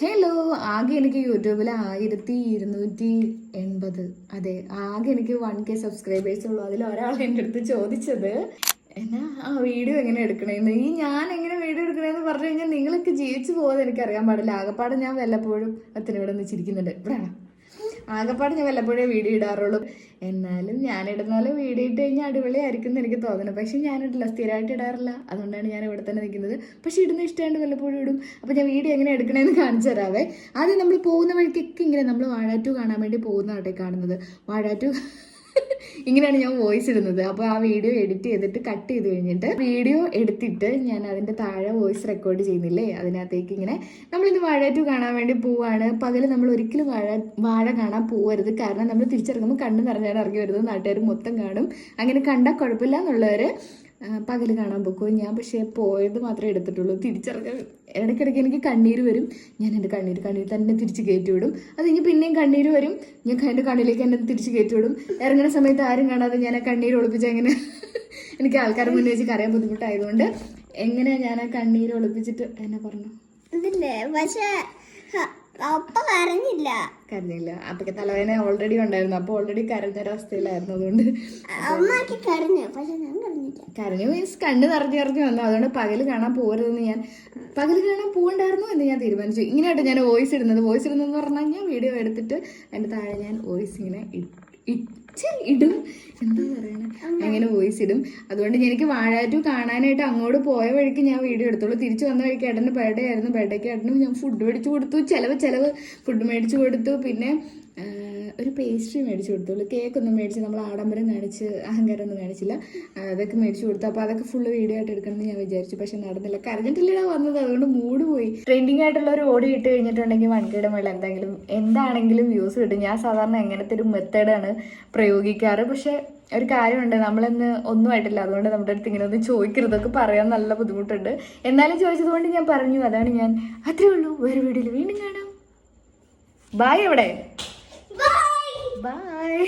Hello, ആകെ എനിക്ക് യൂട്യൂബിൽ 1280, അതെ, ആകെ എനിക്ക് 1K സബ്സ്ക്രൈബേഴ്സ് ഉള്ളൂ. അതിൽ ഒരാൾ എൻ്റെ അടുത്ത് ചോദിച്ചത് എന്നാ വീഡിയോ എങ്ങനെ എടുക്കണേന്ന്. ഞാൻ എങ്ങനെ വീഡിയോ എടുക്കണേന്ന് പറഞ്ഞു കഴിഞ്ഞാൽ നിങ്ങളൊക്കെ ജീവിച്ചു പോകാതെ എനിക്കറിയാൻ പാടില്ല. ആകെപ്പാടെ ഞാൻ വല്ലപ്പോഴും അത്തിനിവിടെ നിന്ന് ചിരിക്കുന്നുണ്ട്. ഇവിടെയാണ് ആകെപ്പാട് ഞാൻ വല്ലപ്പോഴേ വീഡിയോ ഇടാറുള്ളൂ. എന്നാലും ഞാനിടുന്നാലും വീഡിയോ ഇട്ട് കഴിഞ്ഞാൽ അടിപൊളിയായിരിക്കും എന്ന് എനിക്ക് തോന്നുന്നു. പക്ഷേ ഞാനിടില്ല, സ്ഥിരമായിട്ട് ഇടാറില്ല. അതുകൊണ്ടാണ് ഞാൻ ഇവിടെ തന്നെ നിൽക്കുന്നത്. പക്ഷേ ഇടുന്ന ഇഷ്ടമായിട്ട് വല്ലപ്പോഴും ഇടും. അപ്പോൾ ഞാൻ വീഡിയോ എങ്ങനെ എടുക്കണമെന്ന് കാണിച്ചു തരാവേ. ആദ്യം നമ്മൾ പോകുന്ന വഴിക്കൊക്കെ ഇങ്ങനെ നമ്മൾ വാഴ 2 കാണാൻ വേണ്ടി പോകുന്നതാട്ടെ കാണുന്നത്. വാഴ 2 ഇങ്ങനെയാണ് ഞാൻ വോയിസ് ഇടുന്നത്. അപ്പോൾ ആ വീഡിയോ എഡിറ്റ് ചെയ്തിട്ട് കട്ട് ചെയ്ത് കഴിഞ്ഞിട്ട് വീഡിയോ എടുത്തിട്ട് ഞാൻ അതിൻ്റെ താഴെ വോയിസ് റെക്കോർഡ് ചെയ്യുന്നില്ലേ, അതിനകത്തേക്ക് ഇങ്ങനെ നമ്മളിന്ന് വാഴ 2 കാണാൻ വേണ്ടി പോവാണ്. പകല് നമ്മൾ ഒരിക്കലും വാഴ കാണാൻ പോകരുത്. കാരണം നമ്മൾ തിരിച്ചിറങ്ങുമ്പോൾ കണ്ണ് നിറഞ്ഞാണ് ഇറങ്ങി വരുന്നത്. നാട്ടുകാർ മൊത്തം കാണും. അങ്ങനെ കണ്ടാൽ കുഴപ്പമില്ല എന്നുള്ളവർ പകല് കാണാൻ പോകും. ഞാൻ പക്ഷേ പോയത് മാത്രമേ എടുത്തിട്ടുള്ളൂ. തിരിച്ചിറങ്ങാൻ ഇടയ്ക്കിടയ്ക്ക് എനിക്ക് കണ്ണീര് വരും. ഞാൻ എൻ്റെ കണ്ണീര് തന്നെ തിരിച്ച് കയറ്റി വിടും. അത് കഴിഞ്ഞ് പിന്നെയും കണ്ണീര് വരും. ഞാൻ എൻ്റെ കണ്ണിലേക്ക് എന്നെ തിരിച്ച് കയറ്റി വിടും. ഇറങ്ങുന്ന സമയത്ത് ആരും കാണാതെ ഞാൻ ആ കണ്ണീര് ഒളിപ്പിച്ച് എങ്ങനെ എനിക്ക് ആൾക്കാരെ മുന്നേ വെച്ച് കരയാൻ ബുദ്ധിമുട്ടായതുകൊണ്ട് എങ്ങനെ ഞാൻ ആ കണ്ണീര് ഒളിപ്പിച്ചിട്ട് എന്നെ പറഞ്ഞു പക്ഷേ കരഞ്ഞില്ല. അപ്പൊക്കെ തലവേദന ഓൾറെഡി ഉണ്ടായിരുന്നു. അപ്പൊ ഓൾറെഡി കരഞ്ഞൊരവസ്ഥയിലായിരുന്നു. അതുകൊണ്ട് കരഞ്ഞു മീൻസ് കണ്ണ് നിറഞ്ഞു വന്നു. അതുകൊണ്ട് പകല് കാണാൻ പോകരുതെന്ന് ഞാൻ പകല് കാണാൻ പോകണ്ടായിരുന്നു എന്ന് ഞാൻ തീരുമാനിച്ചു. ഇങ്ങനെയായിട്ട് ഞാൻ വോയിസ് ഇടുന്നതെന്ന് പറഞ്ഞാൽ ഞാൻ വീഡിയോ എടുത്തിട്ട് അതിൻ്റെ താഴെ ഞാൻ വോയിസ് ഇങ്ങനെ ഇടും, എന്താ പറയണേ, അങ്ങനെ വോയിസ് ഇടും. അതുകൊണ്ട് എനിക്ക് വാഴ 2 കാണാനായിട്ട് അങ്ങോട്ട് പോയ വഴിക്ക് ഞാൻ വീഡിയോ എടുത്തോളൂ. തിരിച്ചു വന്ന വഴിക്ക് ഏട്ടൻ്റെ ബർത്ത്ഡേ ആയിരുന്നു. ബർത്ത്ഡേക്ക് ഏട്ടനും ഞാൻ ഫുഡ് മേടിച്ചു കൊടുത്തു. ചിലവ് ഫുഡ് മേടിച്ചു കൊടുത്തു. പിന്നെ ഒരു പേസ്ട്രി മേടിച്ചു കൊടുത്തുള്ളൂ. കേക്കൊന്നും മേടിച്ച് നമ്മൾ ആഡംബരം കാണിച്ച് അഹങ്കാരമൊന്നും കാണിച്ചില്ല. അതൊക്കെ മേടിച്ചു കൊടുത്തു. അപ്പോൾ അതൊക്കെ ഫുള്ള് വീഡിയോ ആയിട്ട് എടുക്കണമെന്ന് ഞാൻ വിചാരിച്ചു. പക്ഷെ നടന്നില്ല. കരഞ്ഞിട്ടില്ല വന്നത്. അതുകൊണ്ട് മൂഡ് പോയി. ട്രെൻഡിങ് ആയിട്ടുള്ളവർ ഓടി ഇട്ട് കഴിഞ്ഞിട്ടുണ്ടെങ്കിൽ 1Kയുടെ മേളിൽ എന്താണെങ്കിലും വ്യൂസ് കിട്ടും. ഞാൻ സാധാരണ എങ്ങനത്തെ ഒരു മെത്തേഡാണ് പ്രയോഗിക്കാറ്. പക്ഷെ ഒരു കാര്യമുണ്ട്, നമ്മളിന്ന് ഒന്നും ആയിട്ടില്ല. അതുകൊണ്ട് നമ്മുടെ അടുത്ത് ഇങ്ങനെ ഒന്നും ചോദിക്കരുതൊക്കെ പറയാൻ നല്ല ബുദ്ധിമുട്ടുണ്ട്. എന്നാലും ചോദിച്ചതുകൊണ്ട് ഞാൻ പറഞ്ഞു. അതാണ് ഞാൻ. അത്രേ ഉള്ളൂ. വേറെ വീഡിയോയിൽ വീണ്ടും കാണാം. ബായ്. എവിടെ? ബൈ.